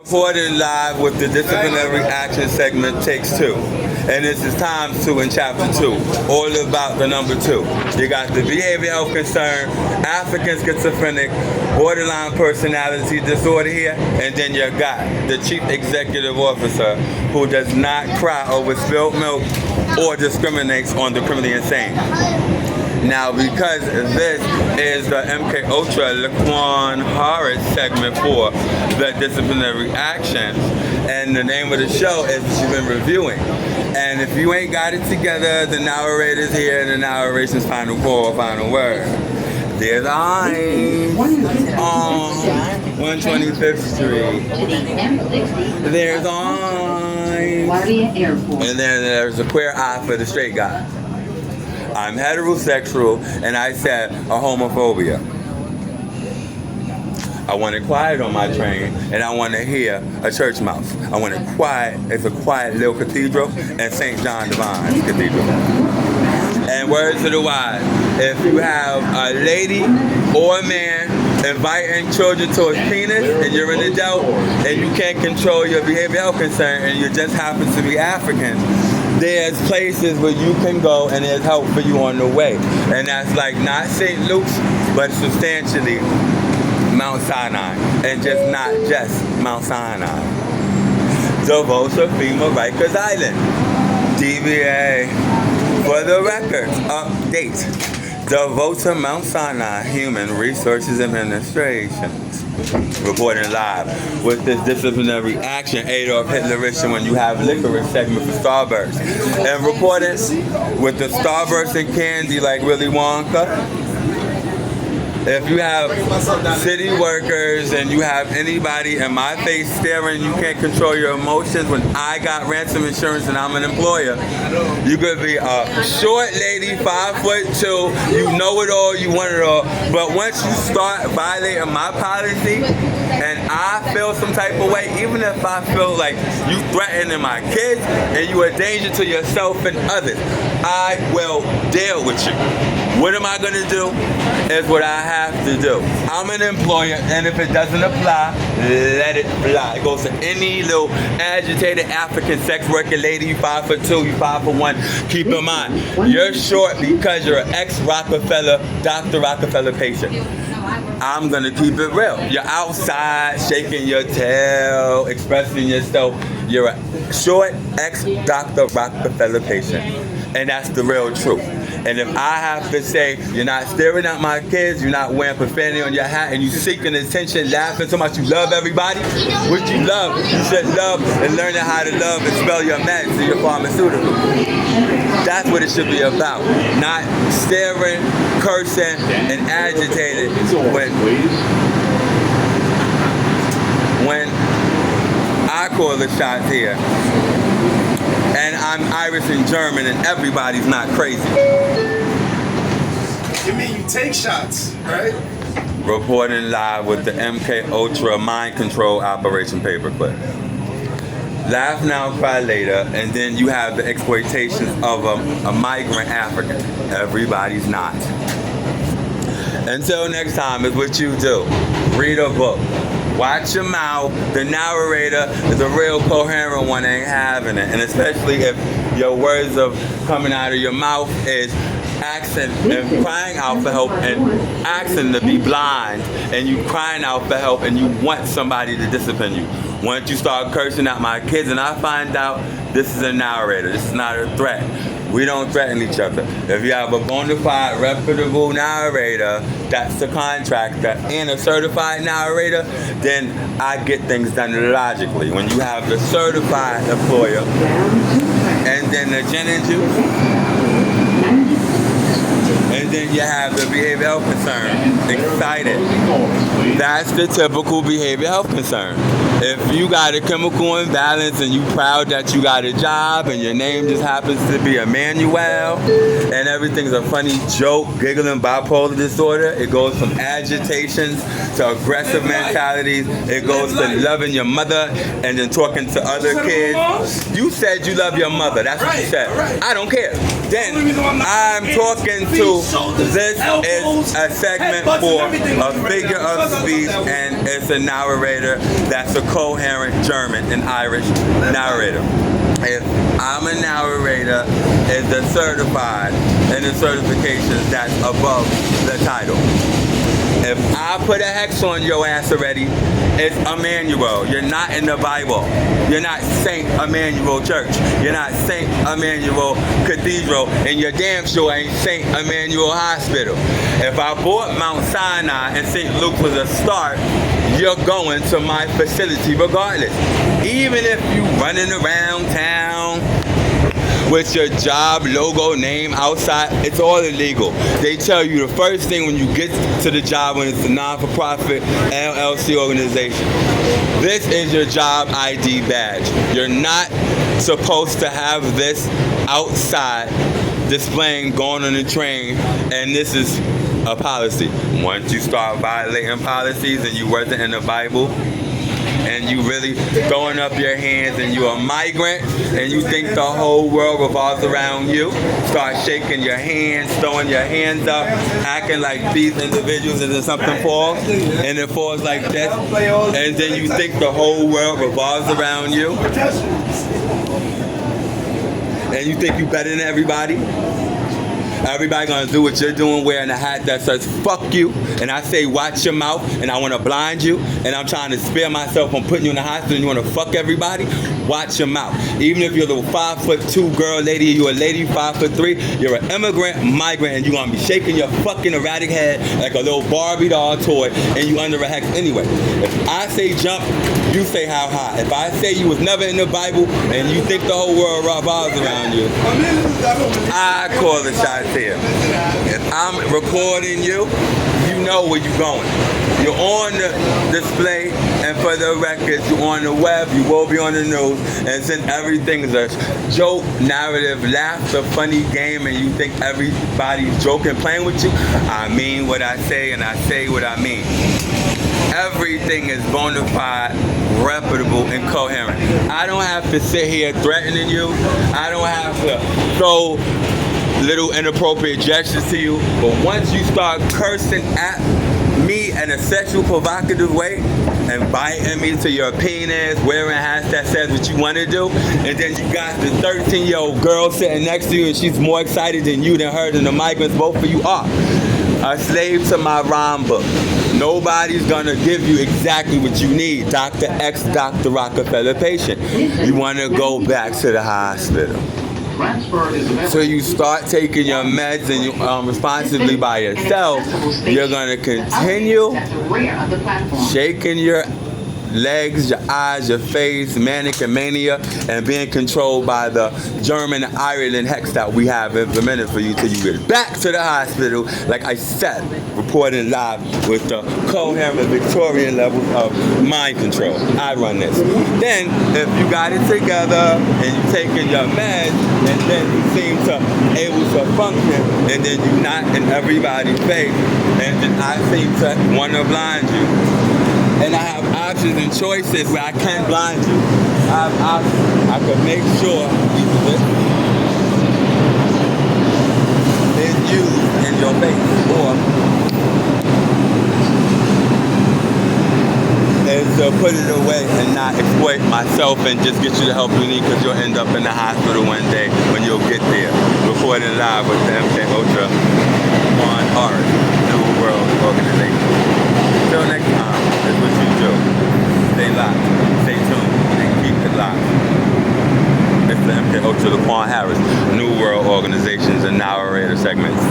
Recorded live with the disciplinary action segment takes two. And this is times two in chapter 2, all about the number 2. You got the behavior health concern, African schizophrenic, borderline personality disorder here, and then you got the chief executive officer who does not cry over spilled milk or discriminates on the criminally insane. Now, because this is the MK Ultra LaQuan horror segment for the disciplinary actions, and the name of the show is what you've been reviewing. And if you ain't got it together, the narrator's here, and the narration's final call, final word. There's I'm on 125th Street. There's I'm, and then there's a queer eye for the straight guy. I'm heterosexual, and I said a homophobia. I want it quiet on my train, and I want to hear a church mouse. I want it quiet. It's a quiet little cathedral, and St. John Divine's Cathedral. And words to the wise, if you have a lady or a man inviting children to his penis, and you're an adult, and you can't control your behavioral concern, and you just happen to be African, there's places where you can go and there's help for you on the way. And that's like not St. Luke's, but substantially Mount Sinai. And just not just Mount Sinai. DeVota, FEMA, Rikers Island. DBA, for the record, update. DeVota, Mount Sinai, Human Resources Administration. Reporting live with this disciplinary action, Adolf Hitlerish, when you have licorice segment for Starburst. And reporting with the Starburst and candy like Willy Wonka. If you have city workers and you have anybody in my face staring, you can't control your emotions. When I got ransom insurance and I'm an employer, you could be a short lady, 5'2", you know it all, you want it all. But once you start violating my policy and I feel some type of way, even if I feel like you threatening my kids and you a danger to yourself and others, I will deal with you. What am I going to do? Is what I have to do. I'm an employer, and if it doesn't apply, let it fly. It goes to any little agitated African sex worker lady, you 5'2", you 5'1". Keep in mind, you're short because you're an ex-Rockefeller, Dr. Rockefeller patient. I'm going to keep it real. You're outside, shaking your tail, expressing yourself. You're a short ex-Dr. Rockefeller patient. And that's the real truth. And if I have to say, you're not staring at my kids, you're not wearing profanity on your hat, and you seeking attention, laughing so much you love everybody, what you love, you should love and learning how to love and spell your meds and your pharmaceutical. That's what it should be about. Not staring, cursing, and agitated when I call the shots here. And I'm Irish and German, and everybody's not crazy. You mean you take shots, right? Reporting live with the MK Ultra mind control operation paperclip. Laugh now, cry later, and then you have the exploitations of a migrant African. Everybody's not. Until next time, is what you do. Read a book. Watch your mouth. The narrator is a real coherent one, ain't having it. And especially if your words of coming out of your mouth is asking and crying out for help and asking to be blind, and you crying out for help and you want somebody to discipline you. Once you start cursing at my kids and I find out this is a narrator, this is not a threat. We don't threaten each other. If you have a bona fide, reputable narrator, that's the contractor, and a certified narrator, then I get things done logically. When you have the certified employer, and then the gin and juice, and then you have the behavioral health concern, excited. That's the typical behavioral health concern. If you got a chemical imbalance and you proud that you got a job and your name just happens to be Emmanuel and everything's a funny joke, giggling, bipolar disorder, it goes from agitations to aggressive mentalities, it goes to loving your mother and then talking to other kids. You said you love your mother, that's what you said. I don't care. Then I'm talking to shoulders, This elbows, is a segment headbutts, for and everything. a figure of speech, and it's a narrator that's a coherent German and Irish narrator. If I'm a narrator, it's a certified, and the certification that's above the title. If I put a hex on your ass already, it's Emmanuel. You're not in the Bible. You're not Saint Emmanuel Church. You're not Saint Emmanuel Cathedral, and you're damn sure ain't Saint Emmanuel Hospital. If I bought Mount Sinai and St. Luke was a start, you're going to my facility regardless. Even if you running around town with your job logo name outside, it's all illegal. They tell you the first thing when you get to the job, when it's a non-for-profit LLC organization, this is your job ID badge. You're not supposed to have this outside displaying going on the train, and this is a policy. Once you start violating policies and you wasn't in the Bible, and you really throwing up your hands, and you're a migrant and you think the whole world revolves around you, start shaking your hands, throwing your hands up, acting like these individuals, and then something falls, and it falls like this, and then you think the whole world revolves around you, and you think you better than everybody. Everybody gonna do what you're doing, wearing a hat that says fuck you, and I say watch your mouth, and I wanna blind you, and I'm trying to spare myself from putting you in the hospital, and you wanna fuck everybody, watch your mouth. Even if you're the 5'2" girl lady, you're a lady 5'3", you're an immigrant, migrant, and you're gonna be shaking your fucking erratic head like a little Barbie doll toy, and you under a hex anyway. If I say jump, you say how high. If I say you was never in the Bible, and you think the whole world revolves around you, I call the shots here. If I'm recording you, you know where you're going. You're on the display, and for the records, you're on the web, you will be on the news, and since everything is a joke, narrative, laughter, funny game, and you think everybody's joking, playing with you, I mean what I say, and I say what I mean. Everything is bona fide, reputable, and coherent. I don't have to sit here threatening you. I don't have to throw little inappropriate gestures to you, but once you start cursing at me in a sexual provocative way and biting me to your penis, wearing hats that says what you want to do, and then you got the 13-year-old girl sitting next to you and she's more excited than you, than her, than the migrants, both of you are a slave to my rhyme book. Nobody's gonna give you exactly what you need. Dr. X, Dr. Rockefeller patient. You wanna go back to the hospital. So you start taking your meds and you responsibly by yourself. You're gonna continue shaking your legs, your eyes, your face, manic and mania, and being controlled by the German and Ireland hex that we have implemented for you till you get back to the hospital. Like I said, reporting live with the coherent Victorian level of mind control. I run this. Then, if you got it together and you taking your meds, and then you seem to able to function, and then you not in everybody's face, and then I seem to want to blind you. And I have options and choices where I can blind you. I have options. I can make sure it's used in your face, or is to put it away and not exploit myself and just get you the help you need, because you'll end up in the hospital one day when you'll get there. Recording live with the MK Ultra on Horror, New World Organization. Until next time, that's what you do. Stay locked, stay tuned, and keep it locked. It's the MK Ultra LaQuan Harris, New World Organizations and narrator segments.